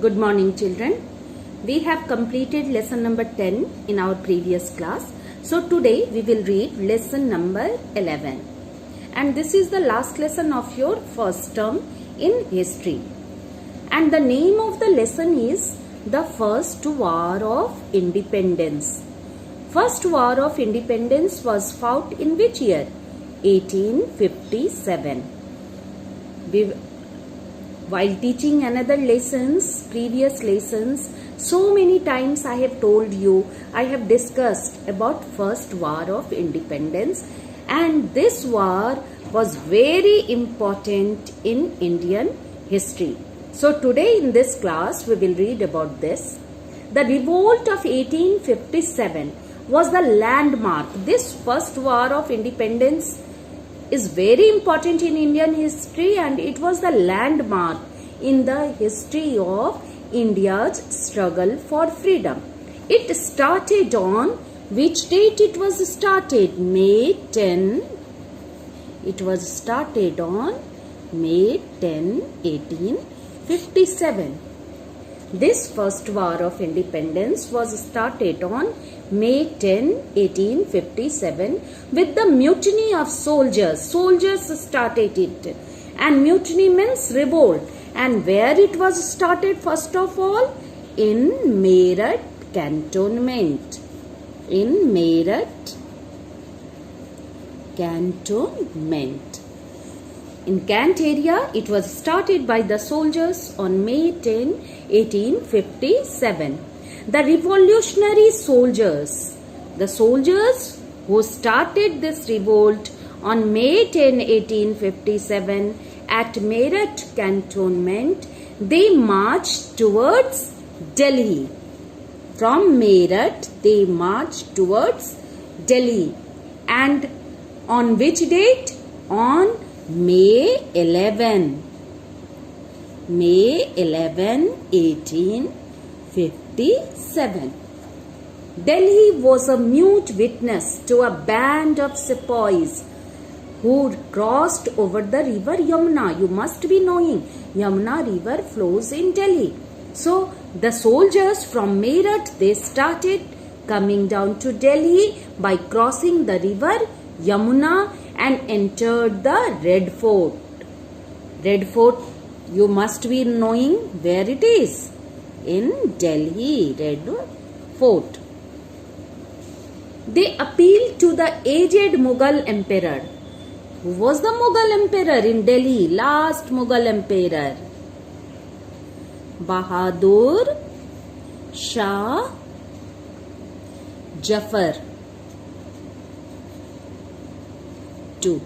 Good morning, children. We have completed lesson number 10 in our previous class. So today we will read lesson number 11. And this is the last lesson of your first term in history. And the name of the lesson is the First War of Independence. First War of Independence was fought in which year? 1857. While teaching another previous lessons, so many times I have told you, I have discussed about First War of Independence, and this war was very important in Indian history. So today in this class we will read about this. The revolt of 1857 was the landmark. This First War of Independence is very important in Indian history, and it was the landmark in the history of India's struggle for freedom. It started on which date it was started? May 10. It was started on May 10, 1857. This First War of Independence was started on May 10, 1857 with the mutiny of soldiers. Soldiers started it, and mutiny means revolt. And where it was started first of all? In Meerut cantonment. In Meerut cantonment. In Kant area, it was started by the soldiers on May 10, 1857. The revolutionary soldiers, the soldiers who started this revolt on May 10, 1857 at Meerut cantonment, they marched towards Delhi. From Meerut, they marched towards Delhi. And on which date? On May 11. May 11, 1857. Delhi was a mute witness to a band of sepoys who crossed over the river Yamuna. You must be knowing, Yamuna river flows in Delhi. So the soldiers from Meerut, they started coming down to Delhi by crossing the river Yamuna and entered the Red Fort. Red Fort, you must be knowing where it is. In Delhi, Red Fort. They appealed to the aged Mughal emperor. Who was the Mughal emperor in Delhi? Last Mughal emperor. Bahadur Shah Jafar II.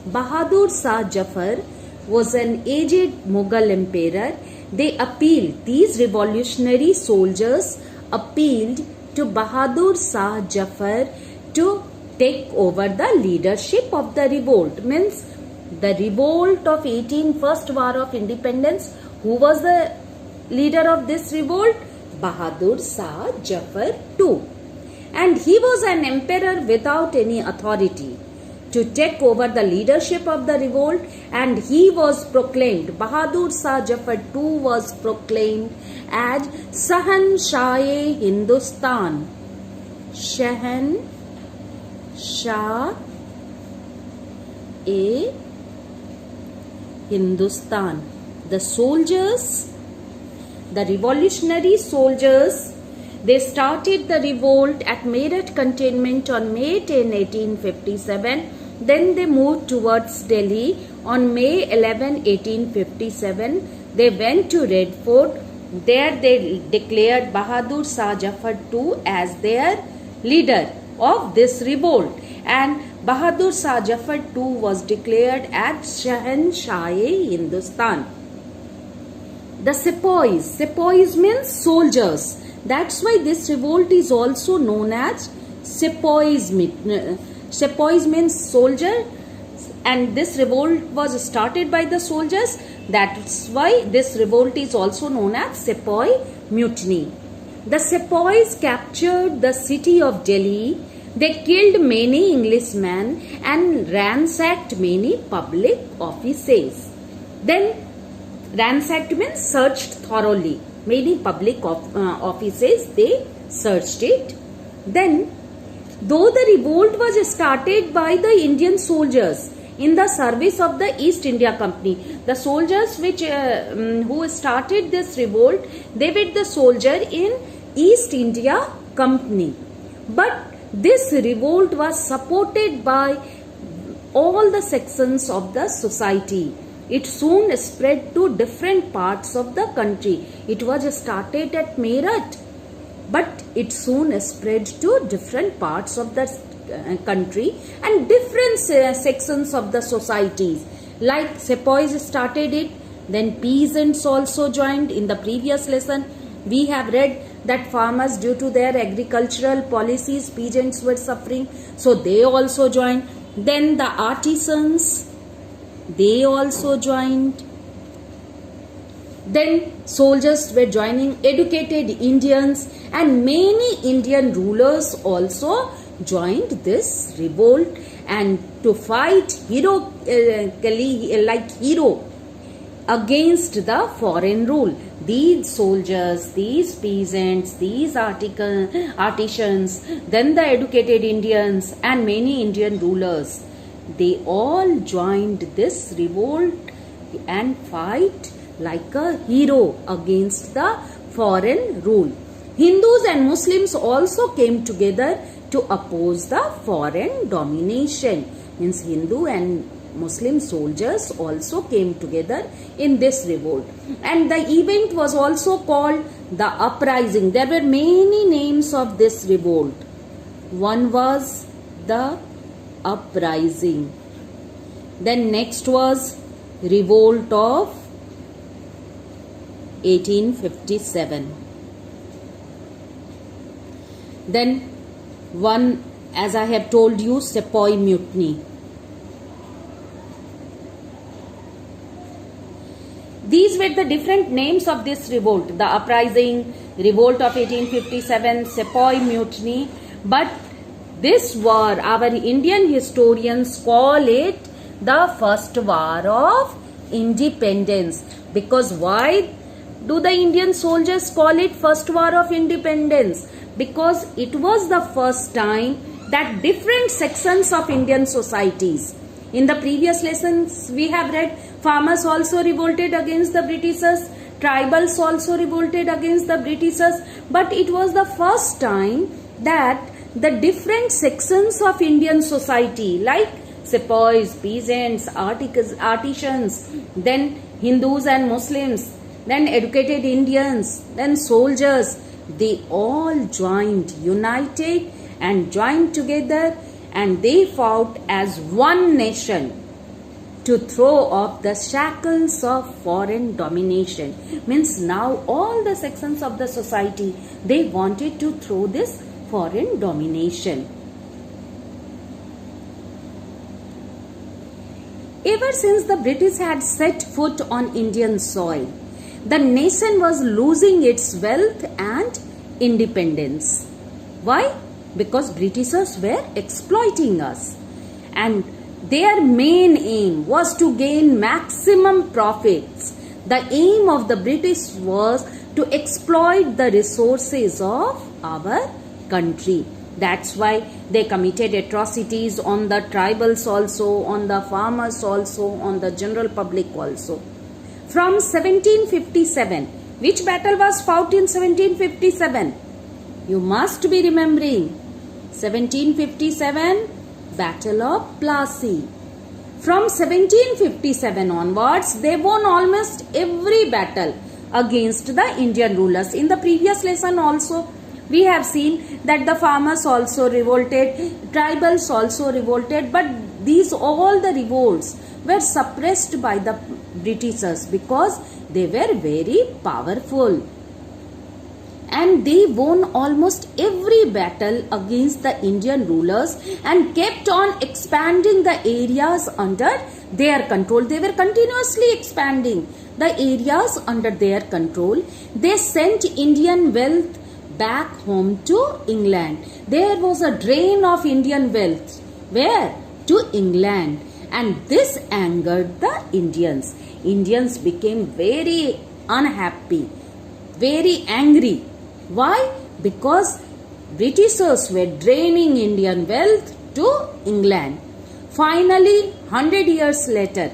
Bahadur Shah Jafar was an aged Mughal emperor. They appealed, these revolutionary soldiers appealed to Bahadur Shah Jafar to take over the leadership of the revolt. Means the revolt of First War of Independence. Who was the leader of this revolt? Bahadur Shah Jafar II. And he was an emperor without any authority to take over the leadership of the revolt, and he was proclaimed, Bahadur Shah Jafar II was proclaimed as Shahan-Shah-e Hindustan. Shahan-Shah-e Hindustan. The soldiers, the revolutionary soldiers, they started the revolt at Meerut cantonment on May 10, 1857. Then they moved towards Delhi on May 11, 1857. They went to Red Fort. There they declared Bahadur Shah Jafar II as their leader of this revolt. And Bahadur Shah Jafar II was declared as Shahan-Shah-e Hindustan. The sepoys means soldiers. That's why this revolt is also known as sepoys. Sepoys means soldier, and this revolt was started by the soldiers. That's why this revolt is also known as Sepoy Mutiny. The sepoys captured the city of Delhi. They killed many Englishmen and ransacked many public offices. Then Ransacked means searched thoroughly. Many public offices, they searched it. Then, though the revolt was started by the Indian soldiers in the service of the East India Company, the soldiers who started this revolt, they were the soldier in East India Company. But this revolt was supported by all the sections of the society. It soon spread to different parts of the country. It was started at Meerut, but it soon spread to different parts of the country and different sections of the societies. Like sepoys started it, then peasants also joined. In the previous lesson, we have read that farmers, due to their agricultural policies, peasants were suffering, so they also joined. Then the artisans, they also joined. Then soldiers were joining, educated Indians, and many Indian rulers also joined this revolt and to fight like hero against the foreign rule. These soldiers, these peasants, these artisans, then the educated Indians and many Indian rulers, they all joined this revolt and fight like a hero against the foreign rule. Hindus and Muslims also came together to oppose the foreign domination. Means Hindu and Muslim soldiers also came together in this revolt. And the event was also called the uprising. There were many names of this revolt. One was the uprising. Then next was revolt of 1857. Then one, as I have told you, Sepoy Mutiny. These were the different names of this revolt. The uprising, revolt of 1857, Sepoy Mutiny. But this war, our Indian historians call it the first war of independence. Because why do the Indian soldiers call it first war of independence? Because it was the first time that different sections of Indian societies, in the previous lessons we have read, farmers also revolted against the Britishers, tribals also revolted against the Britishers, but it was the first time that the different sections of Indian society, like sepoys, peasants, artisans, then Hindus and Muslims, then educated Indians, then soldiers, they all joined, united and joined together, and they fought as one nation to throw off the shackles of foreign domination. Means now all the sections of the society, they wanted to throw this foreign domination. Ever since the British had set foot on Indian soil, the nation was losing its wealth and independence. Why? Because Britishers were exploiting us, and their main aim was to gain maximum profits. The aim of the British was to exploit the resources of our country. That's why they committed atrocities on the tribals also, on the farmers also, on the general public also. From 1757, which battle was fought in 1757? You must be remembering. 1757, Battle of Plassey. From 1757 onwards, they won almost every battle against the Indian rulers. In the previous lesson also, we have seen that the farmers also revolted, tribals also revolted, but these all the revolts were suppressed by the Britishers because they were very powerful. And they won almost every battle against the Indian rulers and kept on expanding the areas under their control. They were continuously expanding the areas under their control. They sent Indian wealth back home to England. There was a drain of Indian wealth. Where? To England. and this angered the Indians. Indians became very unhappy, very angry. Why? Because Britishers were draining Indian wealth to England. Finally, 100 years later,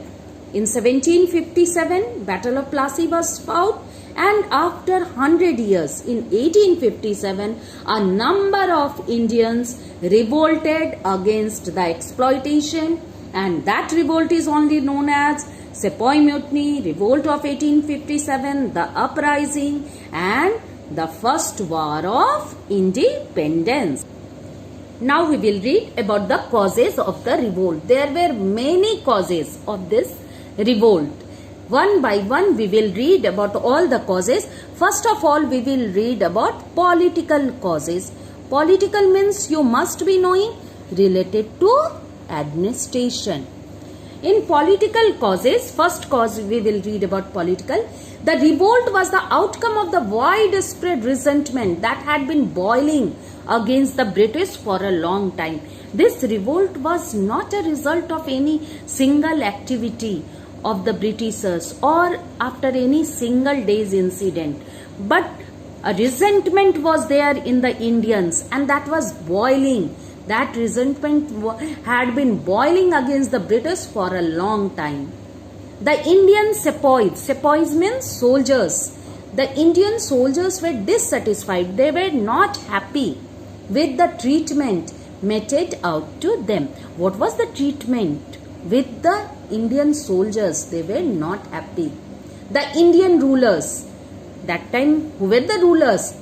in 1757, Battle of Plassey was fought, and after 100 years, in 1857, a number of Indians revolted against the exploitation, and that revolt is only known as Sepoy Mutiny, Revolt of 1857, the Uprising, and the First War of Independence. Now we will read about the causes of the revolt. There were many causes of this revolt. One by one we will read about all the causes. First of all, we will read about political causes. Political means you must be knowing related to administration. In political causes, first cause we will read about political. The revolt was the outcome of the widespread resentment that had been boiling against the British for a long time. This revolt was not a result of any single activity of the Britishers or after any single day's incident, but a resentment was there in the Indians, and that was boiling. That resentment had been boiling against the British for a long time. The Indian sepoys means soldiers. The Indian soldiers were dissatisfied. They were not happy with the treatment meted out to them. What was the treatment with the Indian soldiers? They were not happy. The Indian rulers, that time who were the rulers?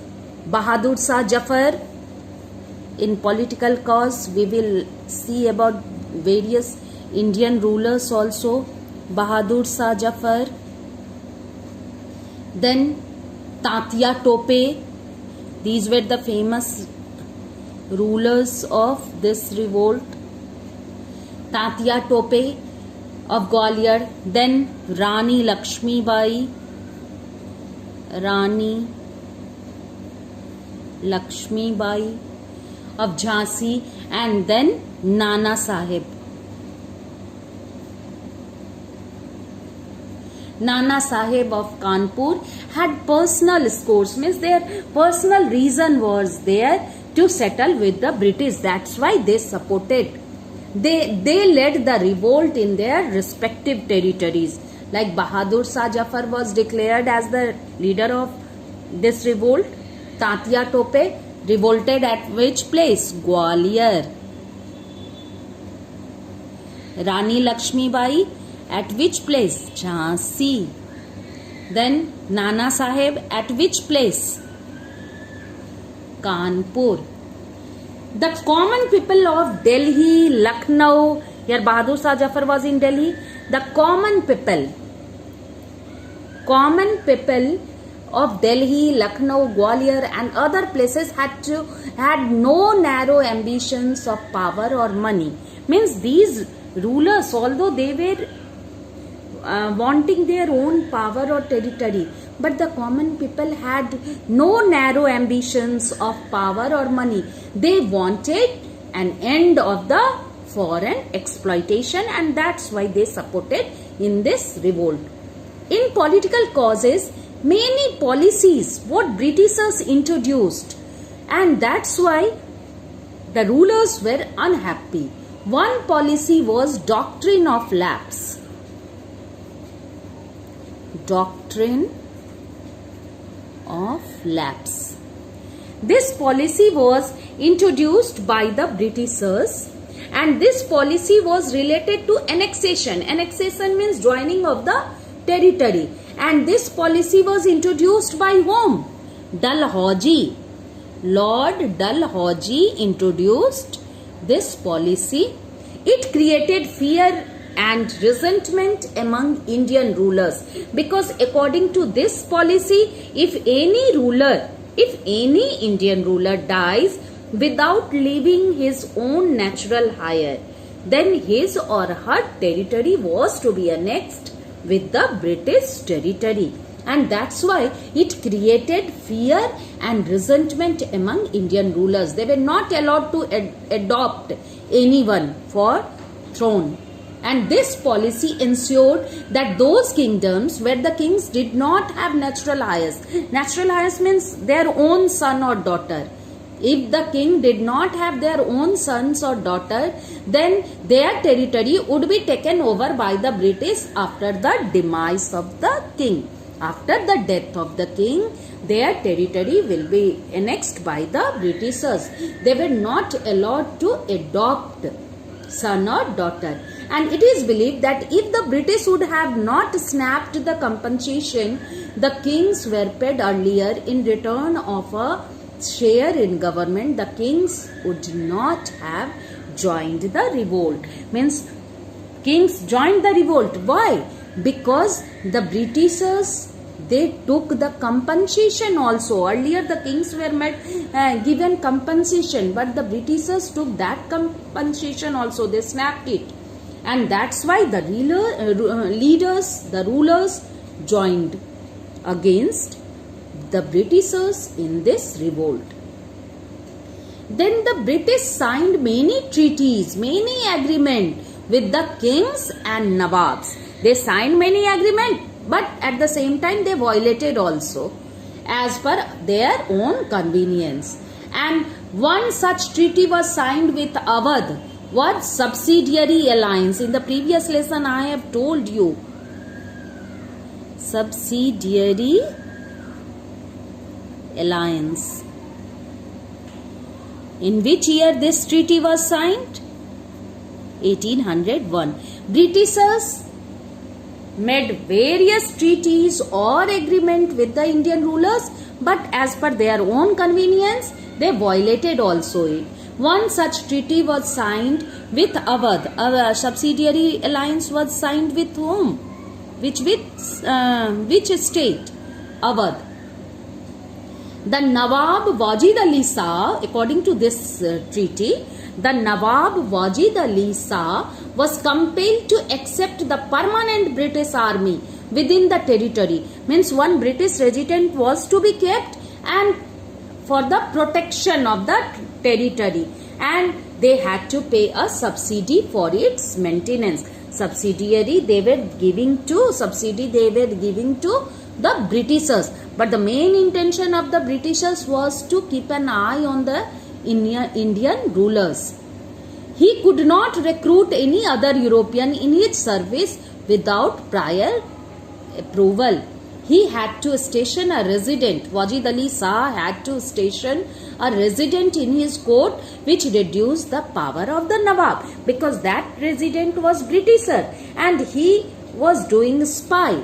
Bahadur Shah Jafar. In political cause we will see about various Indian rulers also. Bahadur Shah Jafar. Then Tatya Tope. These were the famous rulers of this revolt. Tatya Tope of Gwalior. Then Rani Lakshmi Bai. Rani Lakshmi Bai of Jhansi, and then Nana Sahib. Nana Sahib of Kanpur had personal scores, means their personal reason was there to settle with the British. That's why they supported. They led the revolt in their respective territories. Like Bahadur Shah Jafar was declared as the leader of this revolt. Tatya Tope revolted at which place? Gwalior. Rani Lakshmi Bai at which place? Jhansi. Then Nana Sahib at which place? Kanpur. The common people of Delhi, Lucknow, here Bahadur Shah Jafar was in Delhi. The common people of Delhi, Lucknow, Gwalior and other places had no narrow ambitions of power or money. Means these rulers, although they were wanting their own power or territory, but the common people had no narrow ambitions of power or money. They wanted an end of the foreign exploitation, and that's why they supported in this revolt. In political causes, many policies what Britishers introduced, and that's why the rulers were unhappy. One policy was doctrine of lapse. Doctrine of lapse. This policy was introduced by the Britishers, and this policy was related to annexation. Annexation means joining of the territory, and this policy was introduced by whom? Dalhousie. Lord Dalhousie introduced this policy. It created fear and resentment among Indian rulers, because according to this policy, if any Indian ruler dies without leaving his own natural heir, then his or her territory was to be annexed with the British territory, and that's why it created fear and resentment among Indian rulers. They were not allowed to adopt anyone for throne. And this policy ensured that those kingdoms where the kings did not have natural heirs means their own son or daughter. If the king did not have their own sons or daughter, then their territory would be taken over by the British after the demise of the king. After the death of the king, their territory will be annexed by the Britishers. They were not allowed to adopt son or daughter. And it is believed that if the British would have not snapped the compensation the kings were paid earlier in return of a share in government, the kings would not have joined the revolt. Means kings joined the revolt. Why? Because the Britishers, they took the compensation also. Earlier the kings were given compensation, but the Britishers took that compensation also. They snapped it. And that's why the rulers joined against the Britishers in this revolt. Then the British signed many treaties, many agreements with the kings and nawabs. They signed many agreements, but at the same time they violated also as per their own convenience. And one such treaty was signed with Awadh, was subsidiary alliance. In the previous lesson I have told you, subsidiary alliance. In which year this treaty was signed? 1801. Britishers made various treaties or agreement with the Indian rulers, but as per their own convenience, they violated also it. One such treaty was signed with Awadh. A subsidiary alliance was signed with whom? Which state? Awadh. The Nawab Wajid Ali Shah, according to this treaty, the Nawab Wajid Ali Shah was compelled to accept the permanent British army within the territory. Means one British resident was to be kept and for the protection of the territory, and they had to pay a subsidy for its maintenance. Subsidy they were giving to the Britishers. But the main intention of the Britishers was to keep an eye on the Indian rulers. He could not recruit any other European in his service without prior approval. He had to station a resident. Wajid Ali Shah had to station a resident in his court, which reduced the power of the Nawab, because that resident was Britisher and he was doing spy.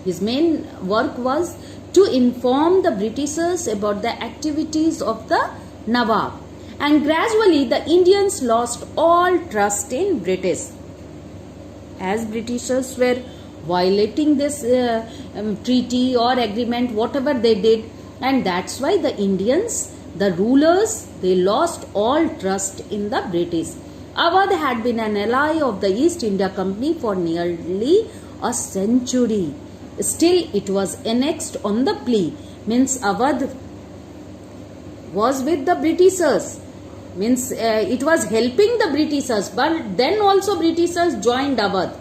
His main work was to inform the Britishers about the activities of the Nawab. And gradually the Indians lost all trust in British. As Britishers were violating this treaty or agreement, whatever they did, and that's why the Indians, the rulers, they lost all trust in the British. Awadh had been an ally of the East India Company for nearly a century. Still, it was annexed on the plea. Means Awadh was with the Britishers. Means it was helping the Britishers, but then also Britishers joined Awadh.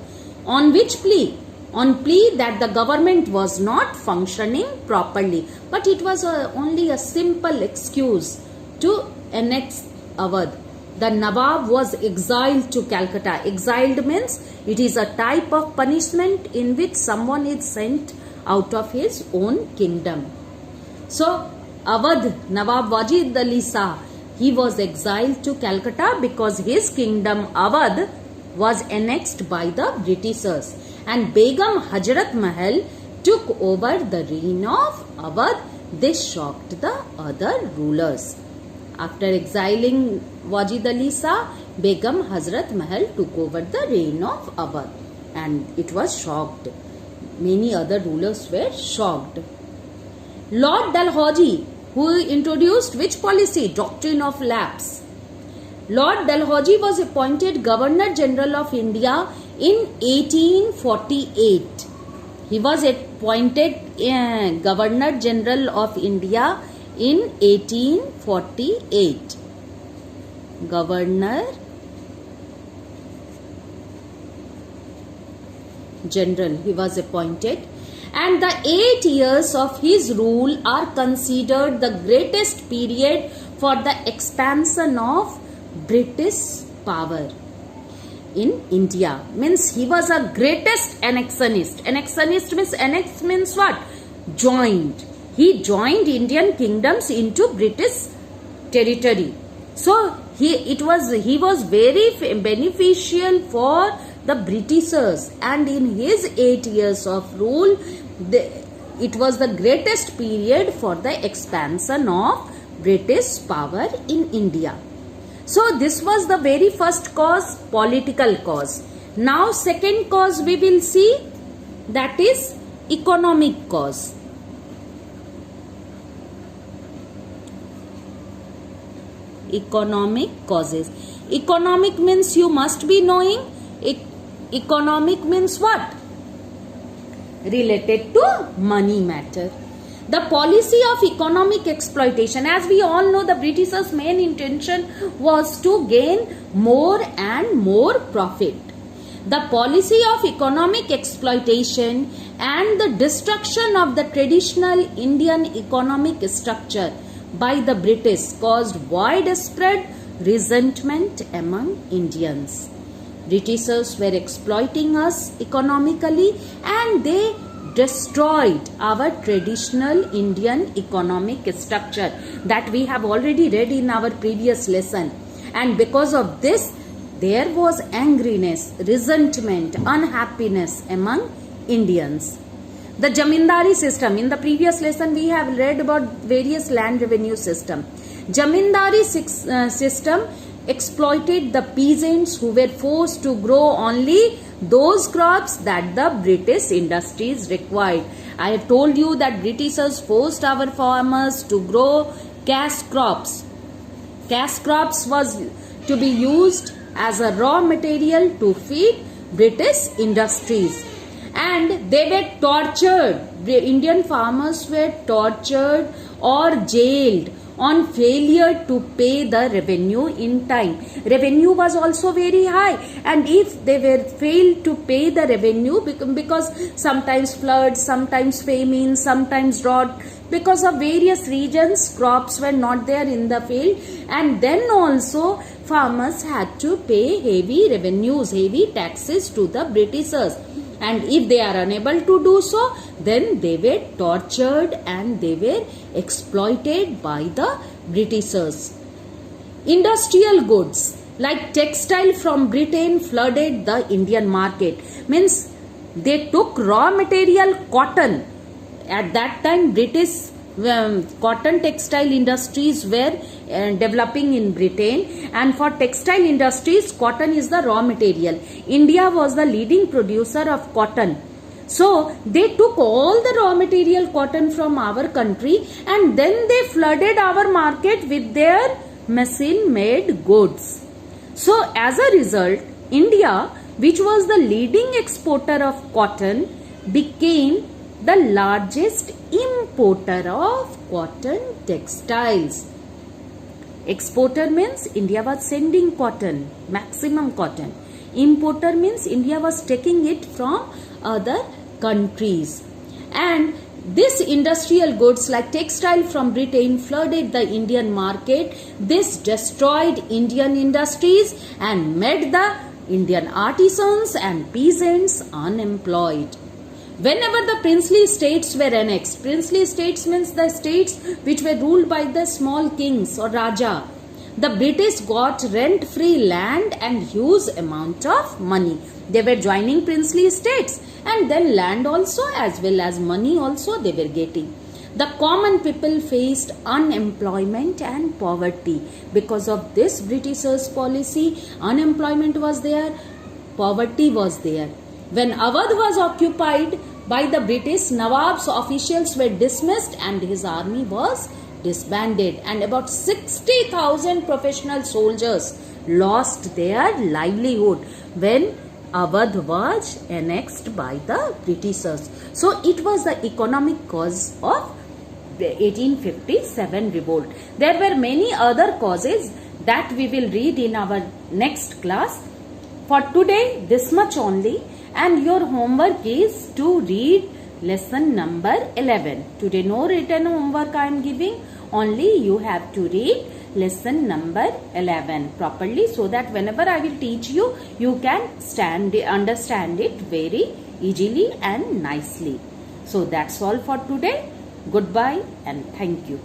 On which plea? On plea that the government was not functioning properly. But it was only a simple excuse to annex Awadh. The Nawab was exiled to Calcutta. Exiled means it is a type of punishment in which someone is sent out of his own kingdom. So Awadh, Nawab Wajid Ali Shah, he was exiled to Calcutta because his kingdom Awadh was annexed by the Britishers, and Begum Hazrat Mahal took over the reign of Awadh. This shocked the other rulers. After exiling Wajid Ali Shah, Begum Hazrat Mahal took over the reign of Awadh, and it was shocked. Many other rulers were shocked. Lord Dalhousie, who introduced which policy? Doctrine of lapse. Lord Dalhousie was appointed Governor General of India in 1848. He was appointed Governor General of India in 1848. Governor General he was appointed, and the 8 years of his rule are considered the greatest period for the expansion of British power in India. Means he was a greatest annexionist. Annexionist means, annex means what? Joined. He joined Indian kingdoms into British territory. So he was very beneficial for the Britishers, and in his 8 years of rule, it was the greatest period for the expansion of British power in India. So this was the very first cause, political cause. Now second cause we will see, that is economic cause. Economic causes. Economic means, you must be knowing, economic means what? Related to money matter. The policy of economic exploitation. As we all know, the Britishers' main intention was to gain more and more profit. The policy of economic exploitation and the destruction of the traditional Indian economic structure by the British caused widespread resentment among Indians. Britishers were exploiting us economically, and they destroyed our traditional Indian economic structure that we have already read in our previous lesson. And because of this, there was angriness, resentment, unhappiness among Indians. The Jamindari system. In the previous lesson, we have read about various land revenue system. Jamindari system exploited the peasants who were forced to grow only those crops that the British industries required. I have told you that Britishers forced our farmers to grow cash crops. Cash crops was to be used as a raw material to feed British industries. And they were tortured. The Indian farmers were tortured or jailed on failure to pay the revenue in time. Revenue was also very high, and if they were failed to pay the revenue, because sometimes floods, sometimes famine, sometimes drought, because of various reasons, crops were not there in the field, and then also farmers had to pay heavy revenues, heavy taxes to the Britishers. And if they are unable to do so, then they were tortured and they were exploited by the Britishers. Industrial goods like textile from Britain flooded the Indian market. Means they took raw material cotton. At that time, British cotton textile industries were developing in Britain, and for textile industries, cotton is the raw material. India was the leading producer of cotton. So they took all the raw material cotton from our country, and then they flooded our market with their machine made goods. So as a result, India, which was the leading exporter of cotton, became the largest importer of cotton textiles. Exporter means India was sending cotton, maximum cotton. Importer means India was taking it from other countries. And this industrial goods like textile from Britain flooded the Indian market. This destroyed Indian industries and made the Indian artisans and peasants unemployed. Whenever the princely states were annexed, princely states means the states which were ruled by the small kings or Raja, the British got rent-free land and huge amount of money. They were joining princely states, and then land also as well as money also they were getting. The common people faced unemployment and poverty. Because of this Britishers' policy, unemployment was there, poverty was there. When Awadh was occupied by the British, Nawab's officials were dismissed and his army was disbanded, and about 60,000 professional soldiers lost their livelihood when Awadh was annexed by the Britishers. So it was the economic cause of the 1857 revolt. There were many other causes that we will read in our next class. For today, this much only. and your homework is to read lesson number 11. Today no written homework I am giving, only you have to read lesson number 11 properly, so that whenever I will teach you, you can understand it very easily and nicely. So that's all for today. Goodbye and thank you.